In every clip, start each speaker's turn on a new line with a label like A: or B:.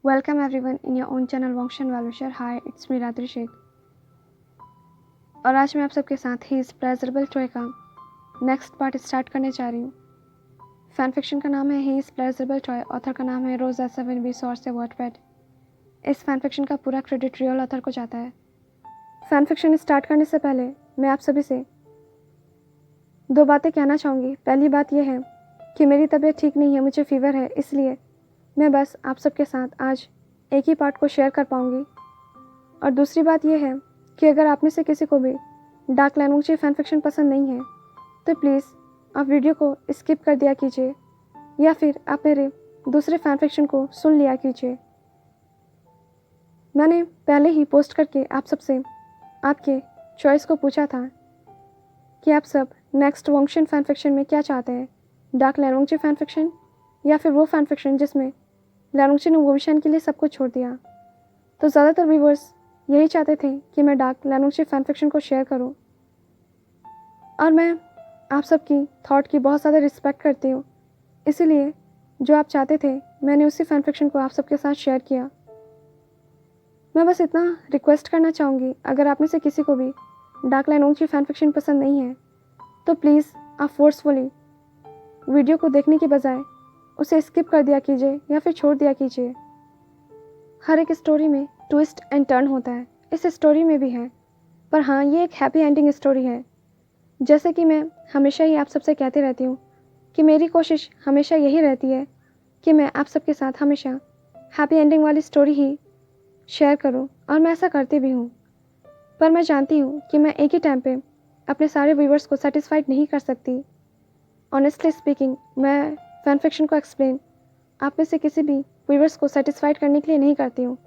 A: Welcome everyone in your own channel Wangshan Valushar. Hi, it's me रात्रि शेख और आज मैं आप सबके साथ ही इस प्लेजरेबल टॉय का नेक्स्ट पार्ट स्टार्ट करने जा रही हूँ। फैन फिक्शन का नाम है ही इस प्लेजरेबल टॉय, ऑथर का नाम है रोज़ा 7B सोर्स से वाटपैड। इस फैन फिक्शन का पूरा क्रेडिट रियल ऑथर को जाता है। फैन फिक्शन स्टार्ट करने से पहले मैं आप सभी से दो बातें कहना चाहूँगी। पहली बात यह है कि मेरी तबीयत ठीक नहीं है, मुझे फीवर है, इसलिए मैं बस आप सबके साथ आज एक ही पार्ट को शेयर कर पाऊँगी। और दूसरी बात यह है कि अगर आप में से किसी को भी डार्क लैंग्वेज फैन फिक्शन पसंद नहीं है तो प्लीज़ आप वीडियो को स्किप कर दिया कीजिए या फिर आप मेरे दूसरे फैन फिक्शन को सुन लिया कीजिए। मैंने पहले ही पोस्ट करके आप सबसे आपके चॉइस को पूछा था कि आप सब नेक्स्ट वॉन्गशन फैन फिक्शन में क्या चाहते हैं, डार्क लैंग्वेज फैन फिक्शन या फिर वो फैन फिक्शन जिसमें लैंग्वेज ने वोविशन के लिए सब कुछ छोड़ दिया। तो ज़्यादातर व्यूवर्स यही चाहते थे कि मैं डार्क लैंग्वेज फैन फिक्शन को शेयर करूं और मैं आप सबकी थॉट की बहुत ज़्यादा रिस्पेक्ट करती हूं, इसीलिए जो आप चाहते थे मैंने उसी फैन फिक्शन को आप सबके साथ शेयर किया। मैं बस इतना रिक्वेस्ट करना चाहूँगी, अगर आप में से किसी को भी डार्क लैंग्वेज फैन फिक्शन पसंद नहीं है तो प्लीज़ आप फोर्सफुली वीडियो को देखने के बजाय उसे स्किप कर दिया कीजिए या फिर छोड़ दिया कीजिए। हर एक स्टोरी में ट्विस्ट एंड टर्न होता है, इस स्टोरी में भी है, पर हाँ ये एक हैप्पी एंडिंग स्टोरी है। जैसे कि मैं हमेशा ही आप सबसे कहती रहती हूँ कि मेरी कोशिश हमेशा यही रहती है कि मैं आप सबके साथ हमेशा हैप्पी एंडिंग वाली स्टोरी ही शेयर करूँ और मैं ऐसा करती भी हूँ। पर मैं जानती हूँ कि मैं एक ही टाइम पे अपने सारे व्यूवर्स को सेटिस्फाइड नहीं कर सकती। ऑनेस्टली स्पीकिंग, मैं फैन फिक्शन को एक्सप्लेन आप में से किसी भी व्यूवर्स को सेटिस्फाइड करने के लिए नहीं करती हूँ,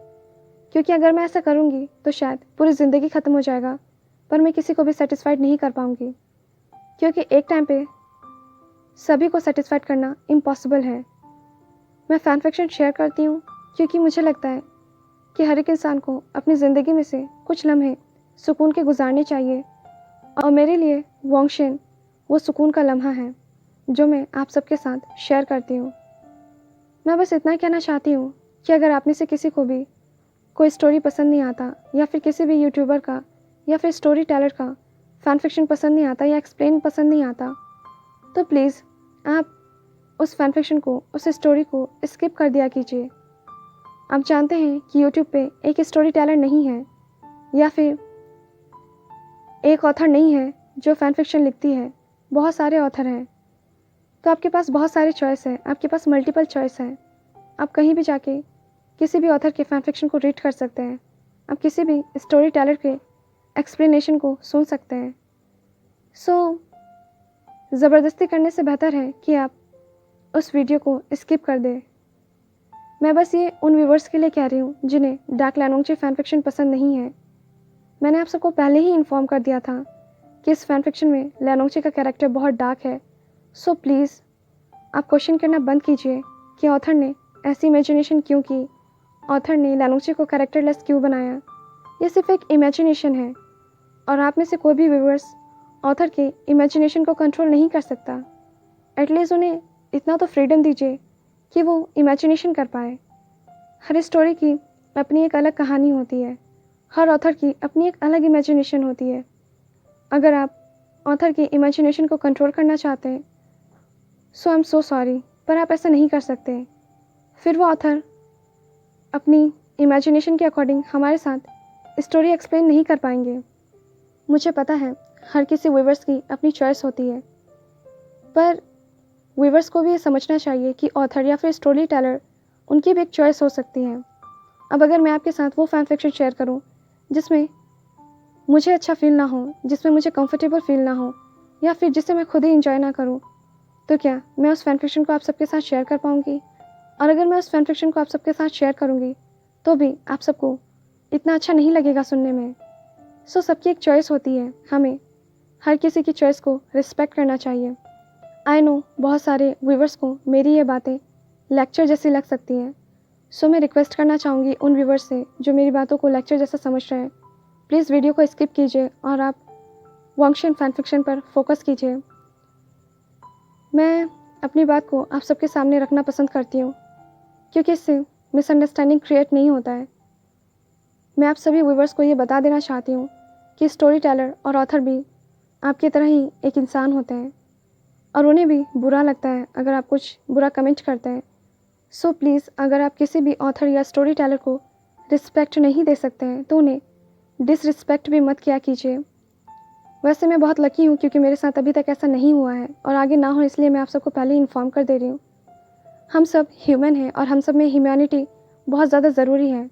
A: क्योंकि अगर मैं ऐसा करूँगी तो शायद पूरी ज़िंदगी ख़त्म हो जाएगा पर मैं किसी को भी सेटिस्फाइड नहीं कर पाऊँगी, क्योंकि एक टाइम पे सभी को सेटिस्फाइड करना इम्पॉसिबल है। मैं फ़ैन फिक्शन शेयर करती हूँ क्योंकि मुझे लगता है कि हर एक इंसान को अपनी ज़िंदगी में से कुछ लम्हे सुकून के गुजारने चाहिए और मेरे लिए वॉन्गशन वो सुकून का लम्हा है जो मैं आप सबके साथ शेयर करती हूँ। मैं बस इतना कहना चाहती हूँ कि अगर आप में से किसी को भी कोई स्टोरी पसंद नहीं आता या फिर किसी भी यूट्यूबर का या फिर स्टोरी टेलर का फैन फिक्शन पसंद नहीं आता या एक्सप्लेन पसंद नहीं आता तो प्लीज़ आप उस फैन फिक्शन को, उस स्टोरी को स्किप कर दिया कीजिए। आप जानते हैं कि यूट्यूब पे एक स्टोरी टेलर नहीं है या फिर एक ऑथर नहीं है जो फैन फिक्शन लिखती है, बहुत सारे ऑथर हैं। तो आपके पास बहुत सारे चॉइस है, आपके पास मल्टीपल चॉइस है। आप कहीं भी जाके किसी भी ऑथर के फैन फिक्शन को रीड कर सकते हैं, आप किसी भी स्टोरी टेलर के एक्सप्लेनेशन को सुन सकते हैं। ज़बरदस्ती करने से बेहतर है कि आप उस वीडियो को स्किप कर दें। मैं बस ये उन व्यूवर्स के लिए कह रही हूँ जिन्हें डार्क लैंग्वेज फैन फिक्शन पसंद नहीं है। मैंने आप सबको पहले ही इन्फॉर्म कर दिया था कि इस फैन फिक्शन में लैनोंगचे का कैरेक्टर बहुत डार्क है। सो प्लीज़ आप क्वेश्चन करना बंद कीजिए कि ऑथर ने ऐसी इमेजिनेशन क्यों की, ऑथर ने लैनोंगचे को कैरेक्टरलेस क्यों बनाया। ये सिर्फ एक इमेजिनेशन है और आप में से कोई भी व्यूवर्स ऑथर के इमेजिनेशन को कंट्रोल नहीं कर सकता। एटलीस्ट उन्हें इतना तो फ्रीडम दीजिए कि वो इमेजिनेशन कर पाए। हर स्टोरी की अपनी एक अलग कहानी होती है, हर ऑथर की अपनी एक अलग इमेजिनेशन होती है। अगर आप ऑथर की इमेजिनेशन को कंट्रोल करना चाहते हैं सो आई एम सो सॉरी, पर आप ऐसा नहीं कर सकते। फिर वो ऑथर अपनी इमेजिनेशन के अकॉर्डिंग हमारे साथ स्टोरी एक्सप्लेन नहीं कर पाएंगे। मुझे पता है हर किसी व्यूवर्स की अपनी चॉइस होती है, पर व्यूवर्स को भी ये समझना चाहिए कि ऑथर या फिर स्टोरी टेलर उनकी भी एक चॉइस हो सकती है। अब अगर मैं आपके साथ वो फैन फिक्शन शेयर करूं जिसमें मुझे अच्छा फील ना हो, जिसमें मुझे कंफर्टेबल फील ना हो या फिर जिसे मैं खुद ही इंजॉय ना करूं, तो क्या मैं उस फैन फिक्शन को आप सबके साथ शेयर कर पाऊंगी? और अगर मैं उस फैन फिक्शन को आप सबके साथ शेयर करूंगी तो भी आप सबको इतना अच्छा नहीं लगेगा सुनने में। सबकी एक चॉइस होती है, हमें हर किसी की चॉइस को रिस्पेक्ट करना चाहिए। आई नो बहुत सारे व्यूवर्स को मेरी ये बातें लेक्चर जैसी लग सकती हैं, मैं रिक्वेस्ट करना चाहूँगी उन व्यूवर्स से जो मेरी बातों को लेक्चर जैसा समझ रहे हैं, प्लीज़ वीडियो को स्किप कीजिए और आप वॉन्गशन फैन फिक्शन पर फोकस कीजिए। मैं अपनी बात को आप सबके सामने रखना पसंद करती हूँ क्योंकि इससे मिसअंडरस्टैंडिंग क्रिएट नहीं होता है। मैं आप सभी व्यूवर्स को ये बता देना चाहती हूँ कि स्टोरी टेलर और ऑथर भी आपकी तरह ही एक इंसान होते हैं और उन्हें भी बुरा लगता है अगर आप कुछ बुरा कमेंट करते हैं। सो प्लीज़, अगर आप किसी भी ऑथर या स्टोरी टेलर को रिस्पेक्ट नहीं दे सकते हैं तो उन्हें डिसरिस्पेक्ट भी मत किया कीजिए। वैसे मैं बहुत लकी हूँ क्योंकि मेरे साथ अभी तक ऐसा नहीं हुआ है और आगे ना हो इसलिए मैं आप सबको पहले ही इन्फॉर्म कर दे रही हूँ। हम सब ह्यूमन हैं और हम सब में ह्यूमैनिटी बहुत ज़्यादा ज़रूरी है।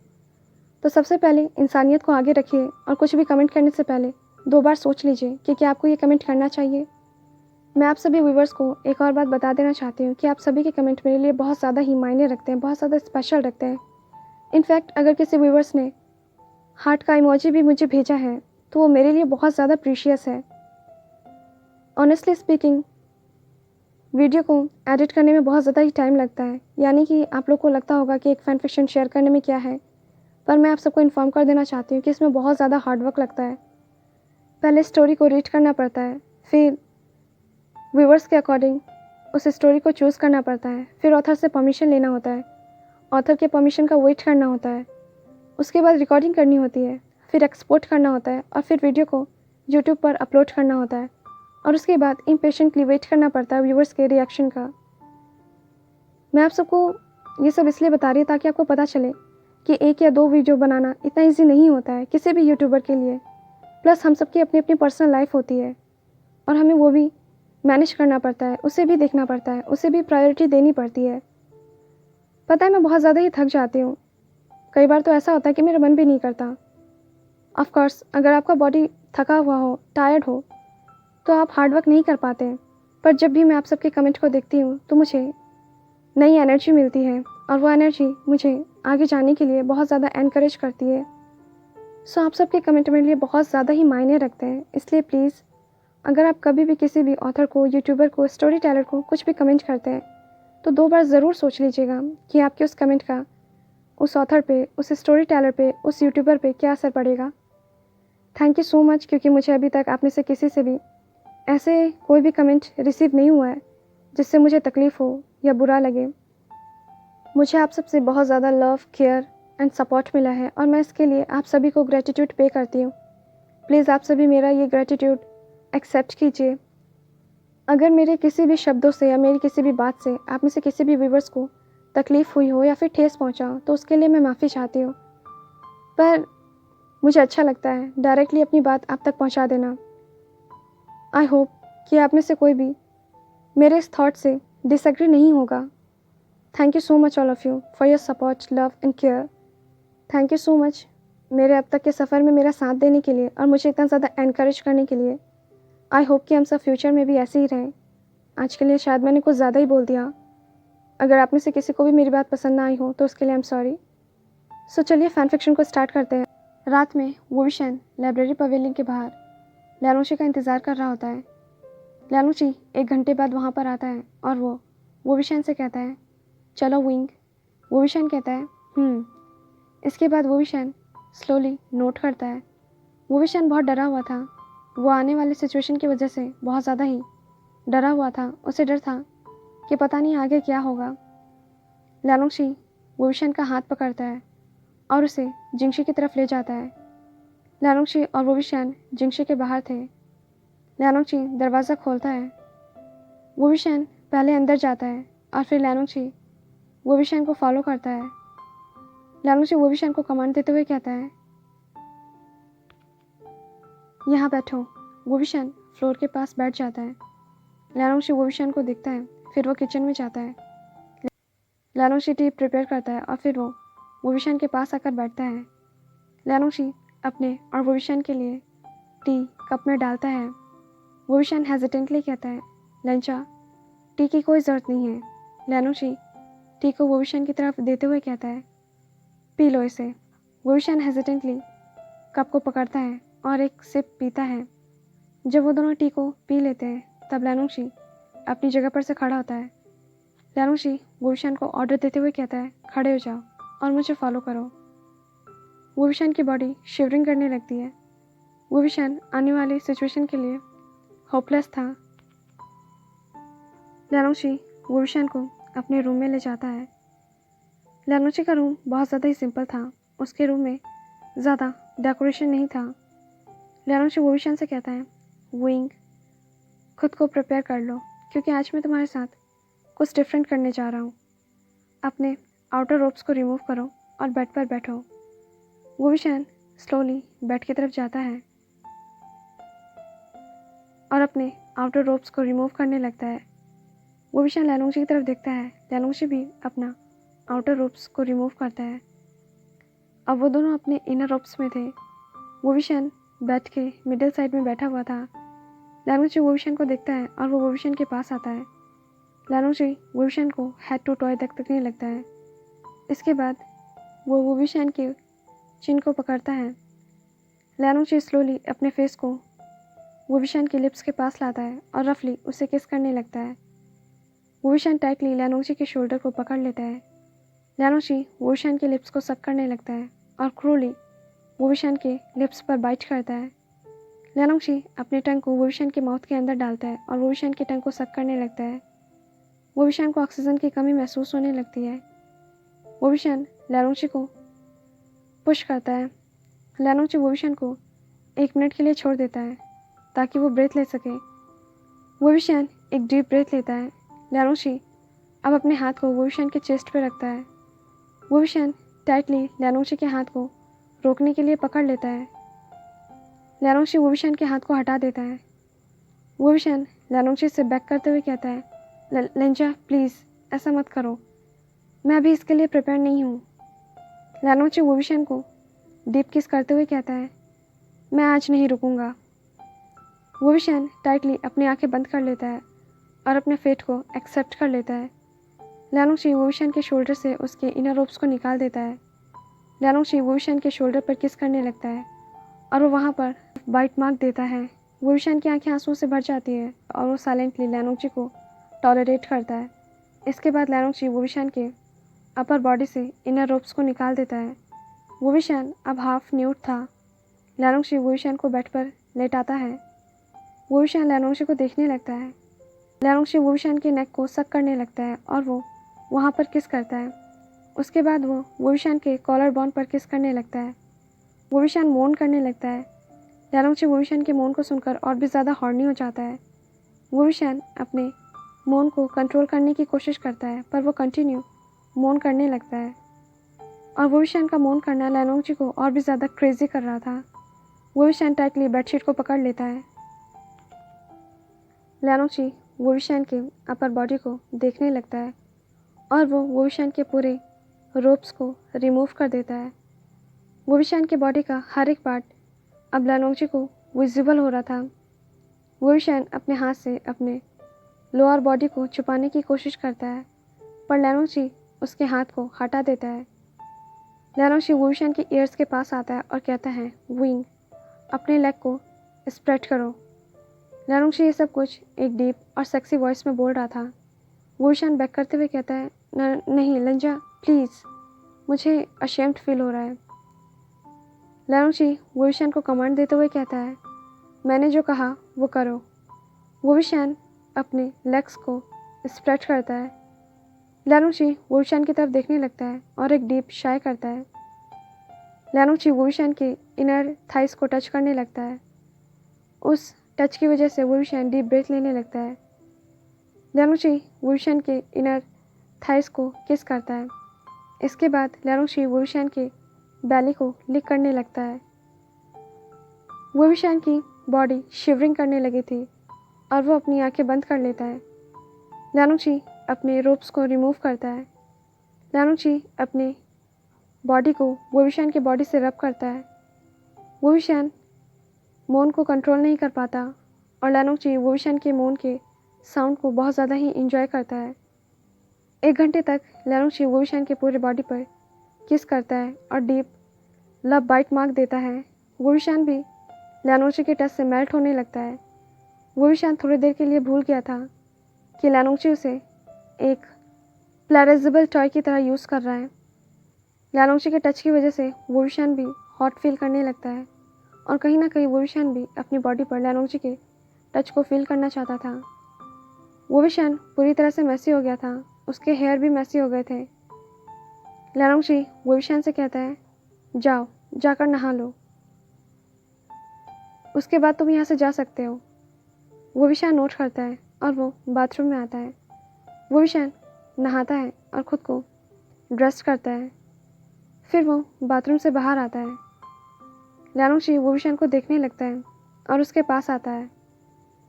A: तो सबसे पहले इंसानियत को आगे रखिए और कुछ भी कमेंट करने से पहले 2 बार सोच लीजिए कि क्या आपको ये कमेंट करना चाहिए। मैं आप सभी व्यूवर्स को एक और बात बता देना चाहती हूँ कि आप सभी के कमेंट मेरे लिए बहुत ज़्यादा ही मायने रखते हैं, बहुत ज़्यादा स्पेशल रखते हैं। इनफैक्ट अगर किसी व्यूवर्स ने हार्ट का इमोजी भी मुझे भेजा है तो वो मेरे लिए बहुत ज़्यादा प्रीशियस है। ऑनेस्टली स्पीकिंग, वीडियो को एडिट करने में बहुत ज़्यादा ही टाइम लगता है, यानी कि आप लोग को लगता होगा कि एक फ़ैन फिक्शन शेयर करने में क्या है, पर मैं आप सबको इन्फॉर्म कर देना चाहती हूँ कि इसमें बहुत ज़्यादा हार्ड वर्क लगता है। पहले स्टोरी को रीड करना पड़ता है, फिर व्यूवर्स के अकॉर्डिंग उस स्टोरी को चूज़ करना पड़ता है, फिर ऑथर से परमिशन लेना होता है, ऑथर के परमिशन का वेट करना होता है, उसके बाद रिकॉर्डिंग करनी होती है, फिर एक्सपोर्ट करना होता है और फिर वीडियो को यूट्यूब पर अपलोड करना होता है और उसके बाद इम्पेशेंटली वेट करना पड़ता है व्यूवर्स के रिएक्शन का। मैं आप सबको ये सब इसलिए बता रही हूँ ताकि आपको पता चले कि 1 या 2 वीडियो बनाना इतना ईजी नहीं होता है किसी भी यूट्यूबर के लिए। प्लस हम सबकी अपनी अपनी पर्सनल लाइफ होती है और हमें वो भी मैनेज करना पड़ता है, उसे भी देखना पड़ता है, उसे भी प्रायोरिटी देनी पड़ती है। पता है मैं बहुत ज़्यादा ही थक जाती हूँ, कई बार तो ऐसा होता है कि मेरा मन भी नहीं करता। ऑफ कोर्स अगर आपका बॉडी थका हुआ हो, टायर्ड हो, तो आप हार्ड वर्क नहीं कर पाते, पर जब भी मैं आप सबके कमेंट को देखती हूँ तो मुझे नई एनर्जी मिलती है और वो एनर्जी मुझे आगे जाने के लिए बहुत ज़्यादा एनकरेज करती है। सो आप सबके कमेंट मेरे लिए बहुत ज़्यादा ही मायने रखते हैं, इसलिए प्लीज़ अगर आप कभी भी किसी भी ऑथर को, यूट्यूबर को, स्टोरी टेलर को कुछ भी कमेंट करते हैं तो 2 बार ज़रूर सोच लीजिएगा कि आपके उस कमेंट का उस ऑथर पे, उस स्टोरी टेलर पे, उस यूट्यूबर पे क्या असर पड़ेगा। थैंक यू सो मच, क्योंकि मुझे अभी तक आप में से किसी से भी ऐसे कोई भी कमेंट रिसीव नहीं हुआ है जिससे मुझे तकलीफ़ हो या बुरा लगे। मुझे आप सबसे बहुत ज़्यादा लव, केयर एंड सपोर्ट मिला है और मैं इसके लिए आप सभी को ग्रेटिट्यूड पे करती हूँ। प्लीज़ आप सभी मेरा ये ग्रेटिट्यूड एक्सेप्ट कीजिए। अगर मेरे किसी भी शब्दों से या मेरी किसी भी बात से आप में से किसी भी व्यूवर्स को तकलीफ़ हुई हो या फिर ठेस पहुँचा हो तो उसके लिए मैं माफ़ी चाहती हूँ, पर मुझे अच्छा लगता है डायरेक्टली अपनी बात आप तक पहुँचा देना। आई होप कि आप में से कोई भी मेरे इस थॉट से डिसएग्री नहीं होगा। Thank you so much all of you for your support, love and care. Thank you so much मेरे अब तक के सफ़र में मेरा साथ देने के लिए और मुझे इतना ज़्यादा एनकरेज करने के लिए। आई होप कि हम सब फ्यूचर में भी ऐसे ही रहें। आज के लिए शायद मैंने कुछ ज़्यादा ही बोल दिया। अगर आप में से किसी को भी मेरी बात पसंद ना आई हो तो उसके लिए आई एम सॉरी। सो चलिए फ़ैन फिक्शन को स्टार्ट करते हैं। रात में वोविशन लाइब्रेरी पवेलियन के बाहर लैनोशी का इंतज़ार कर रहा होता है। लैनोशी 1 घंटे बाद वहाँ पर आता है और वो वोविशन से कहता है, चलो विंग। वोविशन कहता है। इसके बाद वोविशन स्लोली नोट करता है। वोविशन बहुत डरा हुआ था, वो आने वाले सिचुएशन की वजह से बहुत ज़्यादा ही डरा हुआ था। उसे डर था कि पता नहीं आगे क्या होगा। लैनोशी वोविशन का हाथ पकड़ता है और उसे जिंगशी की तरफ ले जाता है। लैनोशी और वोविशन जिंगशी के बाहर थे। लैनोशी दरवाज़ा खोलता है। वोविशन पहले अंदर जाता है और फिर लैनोशी वोविशन को फॉलो करता है। लैनोशी वोविशन को कमांड देते हुए कहता है, यहाँ बैठो। वोविशन फ्लोर के पास बैठ जाता है। लैनोशी वोविशन को देखता है, फिर वो किचन में जाता है। लैनोशी टी प्रिपेयर करता है और फिर वो वोविशन के पास आकर बैठता है। लैनोशी अपने और वोविशन के लिए टी कप में डालता है। वोविशन हेजिटेंटली कहता है, लंचा, टी की कोई ज़रूरत नहीं है। लैनोशी टी को वोविशन की तरफ देते हुए कहता है, पी लो इसे। वोविशन हेजिटेंटली कप को पकड़ता है और एक सिप पीता है। जब वो दोनों टी को पी लेते हैं तब लैनोशी अपनी जगह पर से खड़ा होता है। लैनोशी वोविशन को ऑर्डर देते हुए कहता है, खड़े हो जाओ और मुझे फॉलो करो। वोविशन की बॉडी शिवरिंग करने लगती है। वोविशन आने वाली सिचुएशन के लिए होपलेस था। लैनोशी वोविशन को अपने रूम में ले जाता है। लैनोची का रूम बहुत ज़्यादा ही सिंपल था। उसके रूम में ज़्यादा डेकोरेशन नहीं था। लैनोची वोविशन से कहता है, विंग, खुद को प्रिपेयर कर लो क्योंकि आज मैं तुम्हारे साथ कुछ डिफरेंट करने जा रहा हूँ। अपने आउटर रोब्स को रिमूव करो और बेड पर बैठो। वोविशन स्लोली बेड की तरफ जाता है और अपने आउटर रोब्स को रिमूव करने लगता है। वोविशन लैनोची की तरफ देखता है। लैनोची भी अपना आउटर रोब्स को रिमूव करता है। अब वो दोनों अपने इनर रोब्स में थे। वोविशन बेड के मिडिल साइड में बैठा हुआ था। लैनोची वोविशन को देखता है और वो वोविशन के पास आता है। लैनोची वोविशन को हेड टू टॉय तकने लगता है। इसके बाद वो वोविशन के चिन को पकड़ता है। लैनोची स्लोली अपने फेस को वोविशन के लिप्स के पास लाता है और रफली उसे किस करने लगता है। वोविशन टाइटली लैनोची के शोल्डर को पकड़ लेता है। लैनोची वोविशन के लिप्स को सक करने लगता है और क्रूली वोविशन के लिप्स पर बाइट करता है। लैनोची अपने टंग को वोविशन के माउथ के अंदर डालता है और वोविशन के टंग को सक करने लगता है। वोविशन को ऑक्सीजन की कमी महसूस होने लगती है। वोविशन लैनोची को पुश करता है। लैनोची वोविशन को 1 मिनट के लिए छोड़ देता है ताकि वो ब्रेथ ले सके। वोविशन एक डीप ब्रेथ लेता है। लैनोची अब अपने हाथ को वोविशन के चेस्ट पर रखता है। वोविशन टाइटली लैनोची के हाथ को रोकने के लिए पकड़ लेता है। लैनोची वोविशन के हाथ को हटा देता है। वोविशन लैनोची से बैक करते हुए कहता है, लेंजा प्लीज़ ऐसा मत करो, मैं अभी इसके लिए प्रिपेयर नहीं हूँ। लैनोची वोविशन को डीप किस करते हुए कहता है, मैं आज नहीं रुकूंगा। वोविशन टाइटली अपनी आंखें बंद कर लेता है और अपने फेट को एक्सेप्ट कर लेता है। लैनोची वोविशन के शोल्डर से उसके इनर रोब्स को निकाल देता है। लैनोची वोविशन के शोल्डर पर किस करने लगता है और वो वहाँ पर बाइट मार्क देता है। वोविशन की आंखें आंसुओं से भर जाती है और वो साइलेंटली लैनोची को टॉलरेट करता है। इसके बाद लैनोची वोविशन के अपर बॉडी से इनर रोब्स को निकाल देता है। वोविशन अब हाफ न्यूड था। लैनोची वोविशन को बेड पर लेटाता है। वोविशन लैनोची को देखने लगता है। लैनोची वोविशन के नेक को सक करने लगता है और वो वहाँ पर किस करता है। उसके बाद वो वोविशन के कॉलर बोन पर किस करने लगता है। वोविशन मोन करने लगता है। लैनोची वोविशन के मोन को सुनकर और भी ज़्यादा हॉर्नी हो जाता है। वोविशन अपने मोन को कंट्रोल करने की कोशिश करता है पर वो कंटिन्यू मोन करने लगता है और वोविशन का मोन करना लैनोची को और भी ज़्यादा क्रेजी कर रहा था। वोविशन टाइटली बेडशीट को पकड़ लेता है। लैनोची वोविशन के अपर बॉडी को देखने लगता है और वो वोविशन के पूरे रोप्स को रिमूव कर देता है। वोविशन के बॉडी का हर एक पार्ट अब लैनोची को विजिबल हो रहा था। वोविशन अपने हाथ से अपने लोअर बॉडी को छुपाने की कोशिश करता है पर लैनोची उसके हाथ को हटा देता है। लैनोची वोविशन के ईयर्स के पास आता है और कहता है, विंग, अपने लेग को स्प्रेड करो। लैनोची ये सब कुछ एक डीप और सेक्सी वॉइस में बोल रहा था। वोविशन बैक करते हुए कहता है, नहीं लेंजा प्लीज़, मुझे अशेम्ड फील हो रहा है। लैनोची वोविशन को कमांड देते हुए कहता है, मैंने जो कहा वो करो। वोविशन अपने लेग्स को स्प्रेड करता है। लैनोची वोविशन की तरफ देखने लगता है और एक डीप शाय करता है। लैनोची वोविशन के इनर थाइस को टच करने लगता है। उस टच की वजह से वोविशन डीप ब्रेथ लेने लगता है। लैनोची वोविशन के इनर थाइस को किस करता है। इसके बाद लैनोची वोविशन के बैली को लिक करने लगता है। वोविशन की बॉडी शिवरिंग करने लगी थी और वो अपनी आंखें बंद कर लेता है। लैनोची अपने रोप्स को रिमूव करता है। लैनोची अपने बॉडी को वोविशन के बॉडी से रब करता है। वोविशन मोन को कंट्रोल नहीं कर पाता और लैनोची वोविशन के मोन के साउंड को बहुत ज़्यादा ही इंजॉय करता है। 1 घंटे तक लैनोची वोविशन के पूरे बॉडी पर किस करता है और डीप लव बाइट मार्क देता है। वोविशन भी लैनोची के टच से मेल्ट होने लगता है। वोविशन थोड़ी देर के लिए भूल गया था कि लैनोची उसे एक प्लेरेजेबल टॉय की तरह यूज़ कर रहा है। लैनोची के टच की वजह से वोविशन भी हॉट फील करने लगता है और कहीं ना कहीं वोविशन भी अपनी बॉडी पर लैनोची के टच को फील करना चाहता था। वोविशन पूरी तरह से मैसी हो गया था। उसके हेयर भी मैसी हो गए थे। लैरोंगची वोविशान से कहता है, जाओ जाकर नहा लो, उसके बाद तुम यहाँ से जा सकते हो। वोविशान नोट करता है और वो बाथरूम में आता है। वोविशान नहाता है और ख़ुद को ड्रेस करता है। फिर वो बाथरूम से बाहर आता है। लैरोंगची वोविशान को देखने लगता है और उसके पास आता है।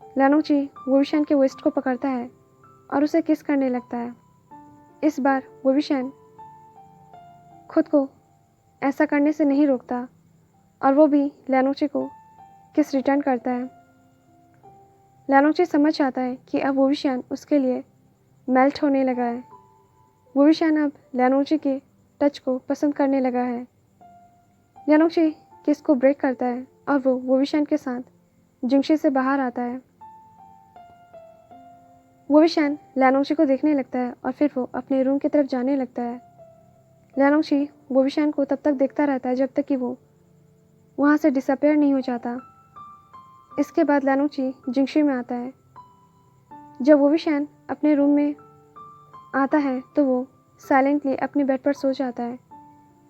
A: लैरोंगची वोविशान के वेस्ट को पकड़ता है और उसे किस करने लगता है। इस बार वोविशान खुद को ऐसा करने से नहीं रोकता और वो भी लैरोंगची को किस रिटर्न करता है। लैरोंगची समझ जाता है कि अब वोविशान उसके लिए मेल्ट होने लगा है। वोविशान अब लैरोंगची के टच को पसंद करने लगा है। लैरोंगची किस को ब्रेक करता है और वो वोविशान के साथ जिंगशी से बाहर आता है। वोविशान लैरोंगची को देखने लगता है और फिर वो अपने रूम की तरफ जाने लगता है। लैरोंगची वोविशान को तब तक देखता रहता है जब तक कि वो वहाँ से डिसअपेयर नहीं हो जाता। इसके बाद लैरोंगची जिंगशी में आता है। जब वोविशान अपने रूम में आता है तो वो साइलेंटली अपने बेड पर सो जाता है।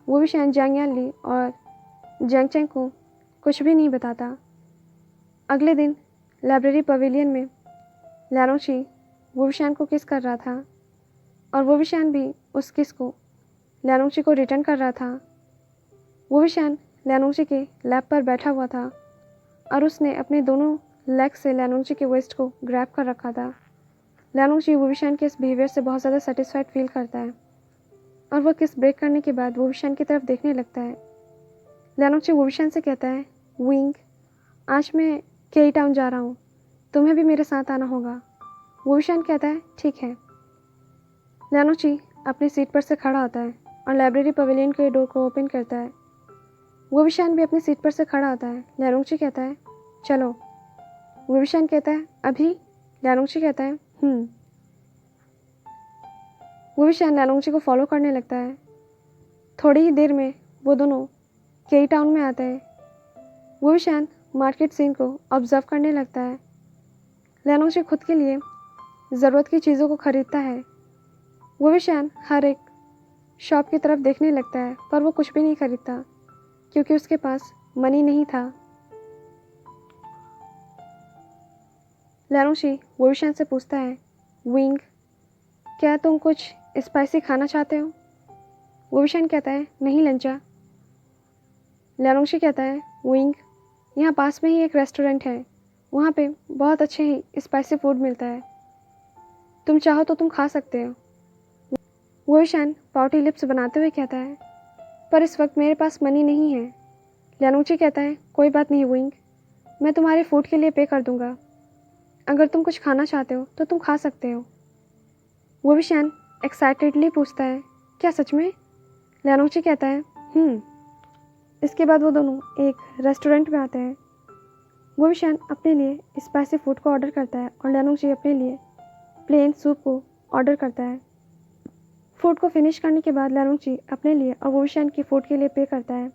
A: वोविशान जांग यानली और जैंग चेंग को कुछ भी नहीं बताता। अगले दिन लाइब्रेरी पवेलियन में लैरोंगची वोविशान को किस कर रहा था और वोविशान भी उस किस को लैरोंगची को रिटर्न कर रहा था। वोविशान लैरोंगची के लैब पर बैठा हुआ था और उसने अपने दोनों लेग से लैरोंगची के वेस्ट को ग्रैब कर रखा था। लैरोंगची वोविशान के इस बिहेवियर से बहुत ज़्यादा सेटिस्फाइड फील करता है और वह किस ब्रेक करने के बाद वोविशान की तरफ देखने लगता है। लैरोंगची वोविशान से कहता है, विंग, आज मैं केई टाउन जा रहा हूँ, तुम्हें भी मेरे साथ आना होगा। वोविशान कहता है, ठीक है। लैरोंगची अपनी सीट पर से खड़ा होता है और लाइब्रेरी पवेलियन के डोर को ओपन करता है। वोविशान भी अपनी सीट पर से खड़ा होता है। लैरोंगची कहता है, चलो। वोविशान कहता है, अभी? लैरोंगची कहता है, वोविशान लैरोंगची को फॉलो करने लगता है। थोड़ी ही देर में वो दोनों केई टाउन में आते हैं। वोविशान मार्केट सीन को ऑब्जर्व करने लगता है। लैरोंगची खुद के लिए ज़रूरत की चीज़ों को खरीदता है। वोविशान हर एक शॉप की तरफ देखने लगता है पर वो कुछ भी नहीं खरीदता क्योंकि उसके पास मनी नहीं था। लैरोंगची वोविशान से पूछता है, विंग, क्या तुम कुछ स्पाइसी खाना चाहते हो? वोविशान कहता है, नहीं लंचा। लैरोंगची कहता है, विंग, यहाँ पास में ही एक रेस्टोरेंट है, वहाँ पे बहुत अच्छे ही स्पाइसी फूड मिलता है, तुम चाहो तो तुम खा सकते हो। वोविशान पाउटी लिप्स बनाते हुए कहता है, पर इस वक्त मेरे पास मनी नहीं है। लैरोंगची कहता है, कोई बात नहीं विंग, मैं तुम्हारे फूड के लिए पे कर दूंगा। अगर तुम कुछ खाना चाहते हो तो तुम खा सकते हो। वोविशान एक्साइटेडली पूछता है, क्या सच में? लैरोंगची कहता है, इसके बाद वो दोनों एक रेस्टोरेंट में आते हैं। वोविशान अपने लिए स्पाइसी फूड को ऑर्डर करता है और लैरोंगची अपने लिए प्लेन सूप को ऑर्डर करता है। फूड को फिनिश करने के बाद लैरोंगची अपने लिए और वोविशान की फूड के लिए पे करता है।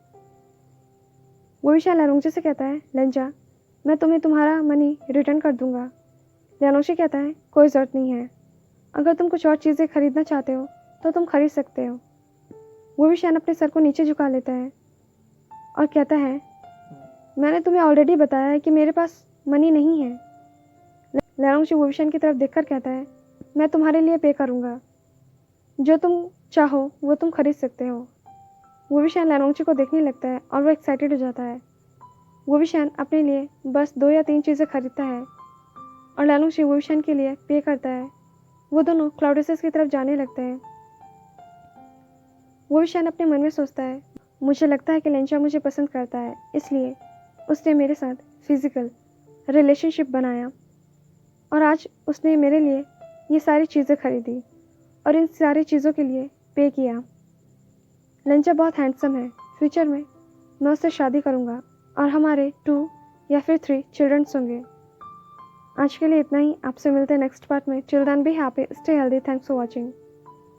A: वोविशान लैरोंगची से कहता है, लंजा, मैं तुम्हें तुम्हारा मनी रिटर्न कर दूंगा। लैरोंगची कहता है, कोई ज़रूरत नहीं है, अगर तुम कुछ और चीज़ें खरीदना चाहते हो तो तुम खरीद सकते हो। वोविशान अपने सर को नीचे झुका लेता है और कहता है, मैंने तुम्हें ऑलरेडी बताया है कि मेरे पास मनी नहीं है। लैरोंगची वोविशान की तरफ देखकर कहता है, मैं तुम्हारे लिए पे करूँगा, जो तुम चाहो वो तुम खरीद सकते हो। वोविशान लैरोंगची को देखने लगता है और वो एक्साइटेड हो जाता है। वोविशान अपने लिए बस 2 या 3 चीज़ें खरीदता है और लैरोंगची वोविशान के लिए पे करता है। वो दोनों क्लाउडेसेस की तरफ जाने लगते हैं। वोविशान अपने मन में सोचता है, मुझे लगता है कि लेंचा मुझे पसंद करता है, इसलिए उसने मेरे साथ फिज़िकल रिलेशनशिप बनाया और आज उसने मेरे लिए ये सारी चीज़ें खरीदी और इन सारी चीज़ों के लिए पे किया। लेंचा बहुत हैंडसम है, फ्यूचर में मैं उससे शादी करूँगा और हमारे 2 या फिर 3 चिल्ड्रंस होंगे। आज के लिए इतना ही, आपसे मिलते हैं नेक्स्ट पार्ट में। Till then be happy, stay healthy, thanks for watching.